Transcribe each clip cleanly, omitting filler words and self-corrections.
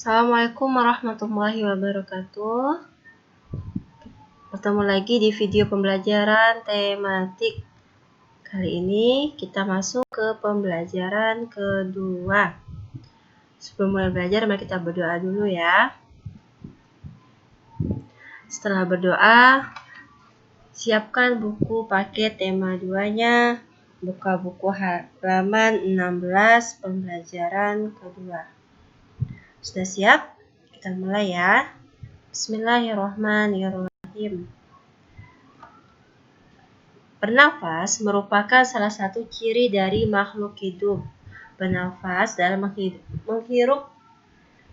Assalamualaikum warahmatullahi wabarakatuh. Bertemu lagi di video pembelajaran tematik. Kali ini kita masuk ke pembelajaran kedua. Sebelum mulai belajar, mari kita berdoa dulu ya. Setelah berdoa, siapkan buku paket tema 2-nya. Buka buku halaman 16 pembelajaran kedua. Sudah siap? Kita mulai ya. Bismillahirrahmanirrahim. Bernafas merupakan salah satu ciri dari makhluk hidup. Bernafas dalam menghirup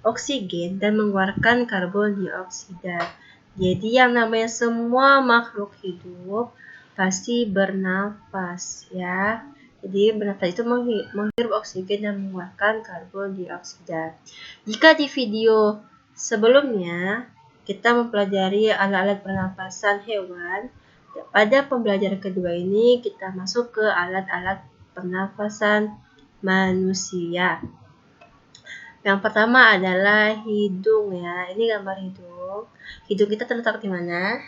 oksigen dan mengeluarkan karbon dioksida. Jadi yang namanya semua makhluk hidup pasti bernafas ya. Jadi bernafas itu menghirup oksigen dan mengeluarkan karbon dioksida. Jika di video sebelumnya kita mempelajari alat-alat pernapasan hewan, pada pembelajaran kedua ini kita masuk ke alat-alat pernapasan manusia. Yang pertama adalah hidung ya. Ini gambar hidung. Hidung kita terletak di mana?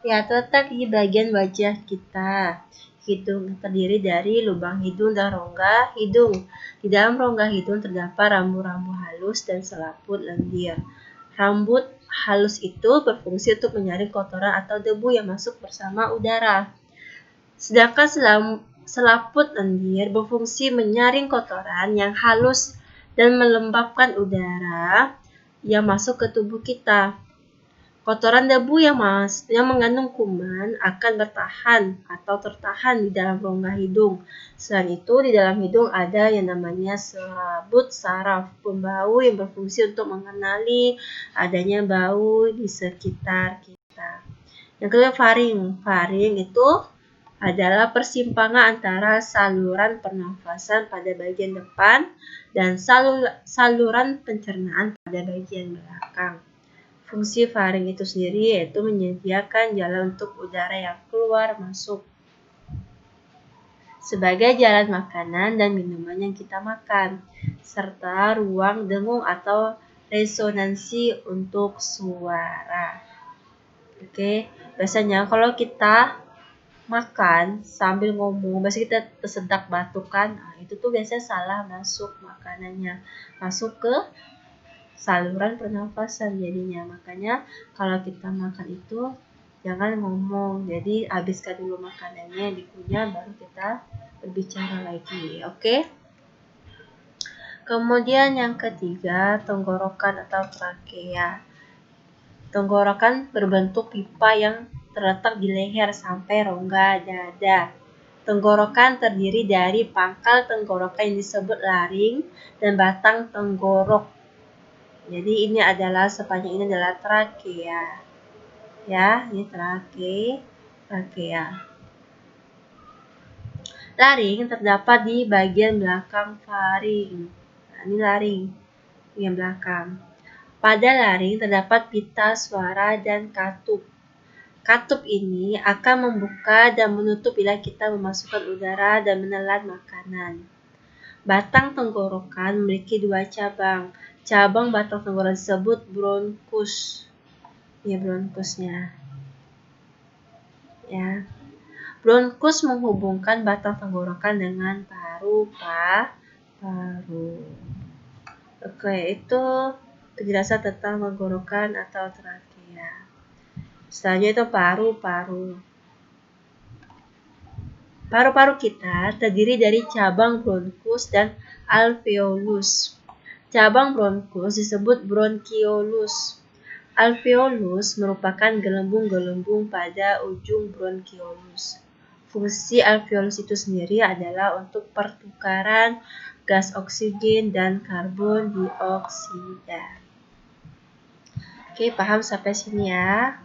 Ya, terletak di bagian wajah kita. Hidung terdiri dari lubang hidung dan rongga hidung. Di dalam rongga hidung terdapat rambu-rambu halus dan selaput lendir. Rambut halus itu berfungsi untuk menyaring kotoran atau debu yang masuk bersama udara. Sedangkan selaput lendir berfungsi menyaring kotoran yang halus dan melembabkan udara yang masuk ke tubuh kita. Kotoran debu yang mengandung kuman akan bertahan atau tertahan di dalam rongga hidung. Selain itu, di dalam hidung ada yang namanya serabut saraf, pembau yang berfungsi untuk mengenali adanya bau di sekitar kita. Yang kedua, faring. Faring itu adalah persimpangan antara saluran pernafasan pada bagian depan dan saluran pencernaan pada bagian belakang. Fungsi faring itu sendiri yaitu menyediakan jalan untuk udara yang keluar masuk sebagai jalan makanan dan minuman yang kita makan, serta ruang dengung atau resonansi untuk suara. Oke, biasanya kalau kita makan sambil ngomong, biasanya kita tersedak batuk kan, itu tuh biasanya salah masuk makanannya, masuk ke saluran pernafasan jadinya. Makanya kalau kita makan itu jangan ngomong, jadi habiskan dulu makanannya, dikunyah, baru kita berbicara lagi. Oke? Kemudian yang ketiga, tenggorokan atau trakea. Tenggorokan berbentuk pipa yang terletak di leher sampai rongga dada. Tenggorokan terdiri dari pangkal tenggorokan yang disebut laring dan batang tenggorok. Jadi ini adalah sepanjang ini adalah trakea. Ya, ini trakea. Laring terdapat di bagian belakang faring. Nah, ini laring yang belakang. Pada laring terdapat pita suara dan katup. Katup ini akan membuka dan menutup bila kita memasukkan udara dan menelan makanan. Batang tenggorokan memiliki 2 cabang. Cabang batang tenggorokan disebut bronkus. Ya, bronkusnya. Ya. Bronkus menghubungkan batang tenggorokan dengan paru. Oke, itu penjelasan tentang tenggorokan atau trakea. Selanjutnya itu paru-paru. Paru-paru kita terdiri dari cabang bronkus dan alveolus. Cabang bronkus disebut bronkiolus. Alveolus merupakan gelembung-gelembung pada ujung bronkiolus. Fungsi alveolus itu sendiri adalah untuk pertukaran gas oksigen dan karbon dioksida. Oke, paham sampai sini ya?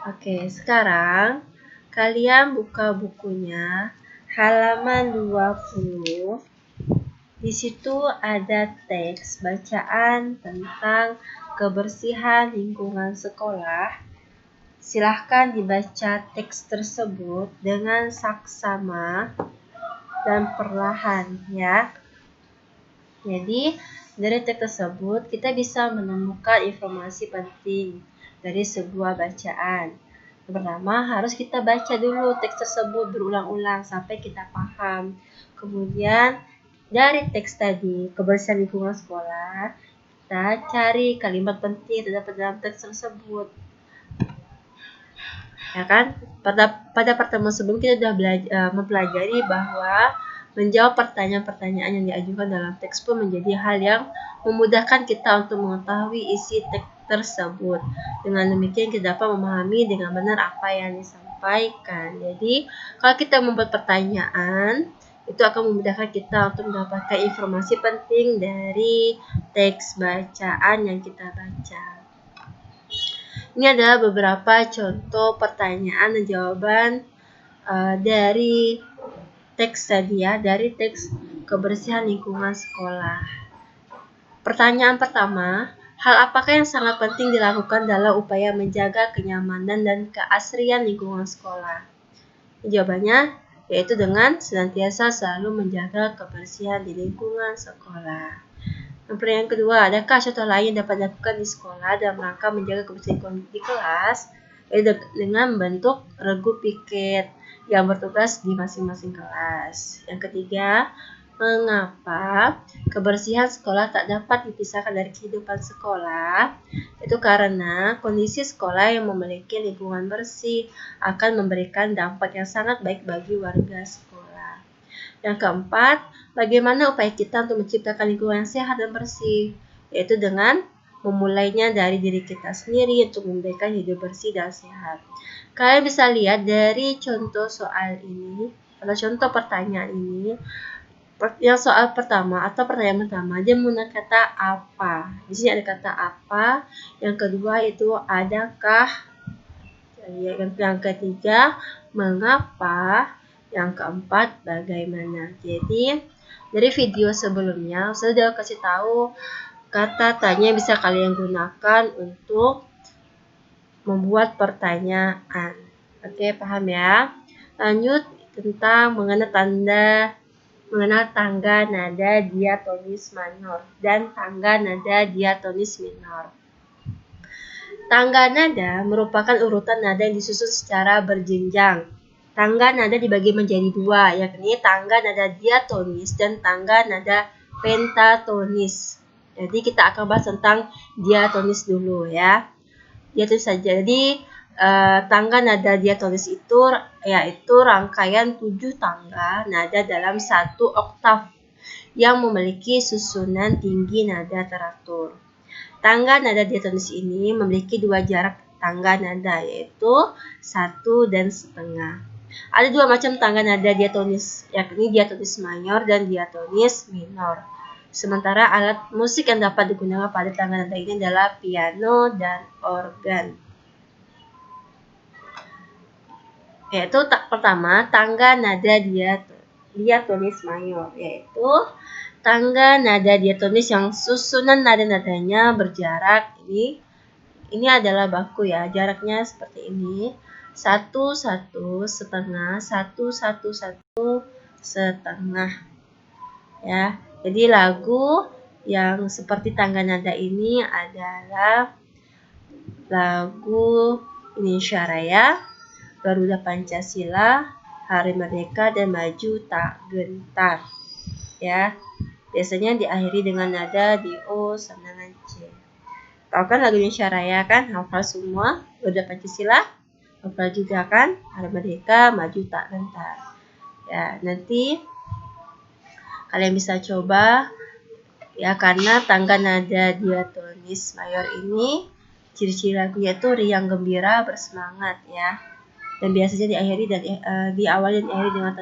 Oke, sekarang kalian buka bukunya halaman 20. Di situ ada teks bacaan tentang kebersihan lingkungan sekolah. Silahkan dibaca teks tersebut dengan saksama dan perlahan ya. Jadi Dari teks tersebut, kita bisa menemukan informasi penting dari sebuah bacaan. Yang pertama, harus kita baca dulu teks tersebut berulang-ulang sampai kita paham. Kemudian, dari teks tadi, kebersihan lingkungan sekolah, kita cari kalimat penting yang terdapat dalam teks tersebut. Ya kan? Pada pertemuan sebelum kita sudah mempelajari bahwa menjawab pertanyaan-pertanyaan yang diajukan dalam teks pun menjadi hal yang memudahkan kita untuk mengetahui isi teks tersebut. Dengan demikian kita dapat memahami dengan benar apa yang disampaikan. Jadi, kalau kita membuat pertanyaan, itu akan memudahkan kita untuk mendapatkan informasi penting dari teks bacaan yang kita baca. Ini adalah beberapa contoh pertanyaan dan jawaban dari teks tadi ya, dari teks kebersihan lingkungan sekolah. Pertanyaan pertama, hal apakah yang sangat penting dilakukan dalam upaya menjaga kenyamanan dan keasrian lingkungan sekolah? Jawabannya yaitu dengan senantiasa selalu menjaga kebersihan di lingkungan sekolah. Pertanyaan kedua, adakah contoh lain yang dapat dilakukan di sekolah dalam rangka menjaga kebersihan di kelas? Dengan membentuk regu piket yang bertugas di masing-masing kelas. Yang ketiga, mengapa kebersihan sekolah tak dapat dipisahkan dari kehidupan sekolah? Itu karena kondisi sekolah yang memiliki lingkungan bersih akan memberikan dampak yang sangat baik bagi warga sekolah. Yang keempat, bagaimana upaya kita untuk menciptakan lingkungan yang sehat dan bersih? Yaitu dengan memulainya dari diri kita sendiri untuk memberikan hidup bersih dan sehat. Kalian bisa lihat dari contoh soal ini, atau contoh pertanyaan ini, yang soal pertama atau pertanyaan pertama, dia menggunakan kata apa. Di sini ada kata apa. Yang kedua itu adakah. Yang ketiga, mengapa. Yang keempat, bagaimana. Jadi, dari video sebelumnya, saya sudah kasih tahu kata tanya bisa kalian gunakan untuk membuat pertanyaan. Oke, paham ya? Lanjut tentang mengenal tangga nada diatonis minor dan tangga nada diatonis minor. Tangga nada merupakan urutan nada yang disusun secara berjenjang. Tangga nada dibagi menjadi dua, yakni tangga nada diatonis dan tangga nada pentatonis. Jadi kita akan bahas tentang diatonis dulu ya. Diatonis saja. Jadi tangga nada diatonis itu yaitu rangkaian 7 tangga nada dalam satu oktav yang memiliki susunan tinggi nada teratur. Tangga nada diatonis ini memiliki dua jarak tangga nada, yaitu 1 dan setengah. Ada dua macam tangga nada diatonis, yakni diatonis mayor dan diatonis minor. Sementara alat musik yang dapat digunakan pada tangga nada ini adalah piano dan organ. Yaitu pertama, tangga nada diatonis mayor, yaitu tangga nada diatonis yang susunan nada-nadanya berjarak. Ini adalah baku ya, jaraknya seperti ini. 1, 1, setengah, 1, 1, 1, setengah. Ya, jadi lagu yang seperti tangga nada ini adalah lagu Indonesia Raya, Garuda Pancasila, Hari Merdeka, dan Maju Tak Gentar. Ya, biasanya diakhiri dengan nada di O sama dengan C. Tahu kan lagu Indonesia Raya kan? Hafal semua? Garuda Pancasila? Hafal juga kan? Hari Merdeka, Maju Tak Gentar. Ya, nanti kalian bisa coba ya, karena tangga nada diatonis mayor ini ciri-ciri lagunya itu riang, gembira, bersemangat ya. Dan biasanya diakhiri dan diawali dan diakhiri dengan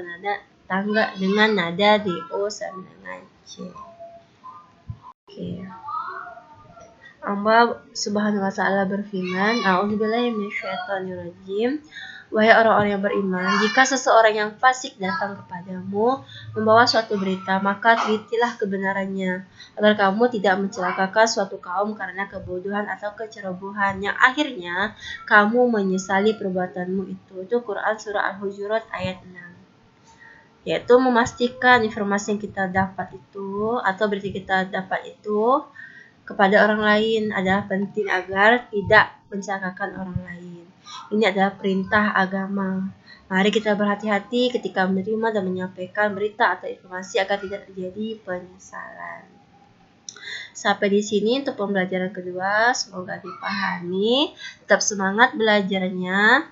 tangga dengan nada di O sama dengan C. Oke. Allah Subhanahu wa taala berfirman, A'udzubillahi minasyaitonirrajim. Wahai orang-orang yang beriman, jika seseorang yang fasik datang kepadamu membawa suatu berita, maka telitilah kebenarannya, agar kamu tidak mencelakakan suatu kaum karena kebodohan atau kecerobohan yang akhirnya kamu menyesali perbuatanmu itu. Itu Quran surah Al-Hujurat ayat 6. yaitu memastikan informasi yang kita dapat itu atau berita kita dapat itu kepada orang lain adalah penting agar tidak mencelakakan orang lain. Ini adalah perintah agama. Mari kita berhati-hati ketika menerima dan menyampaikan berita atau informasi agar tidak terjadi penyesalan. Sampai di sini untuk pembelajaran kedua, semoga dipahami. Tetap semangat belajarnya.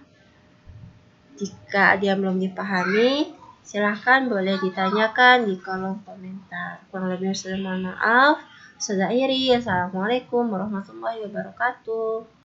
Jika dia belum dipahami, silahkan boleh ditanyakan di kolom komentar. Kurang lebih saya mohon maaf. Assalamualaikum warahmatullahi wabarakatuh.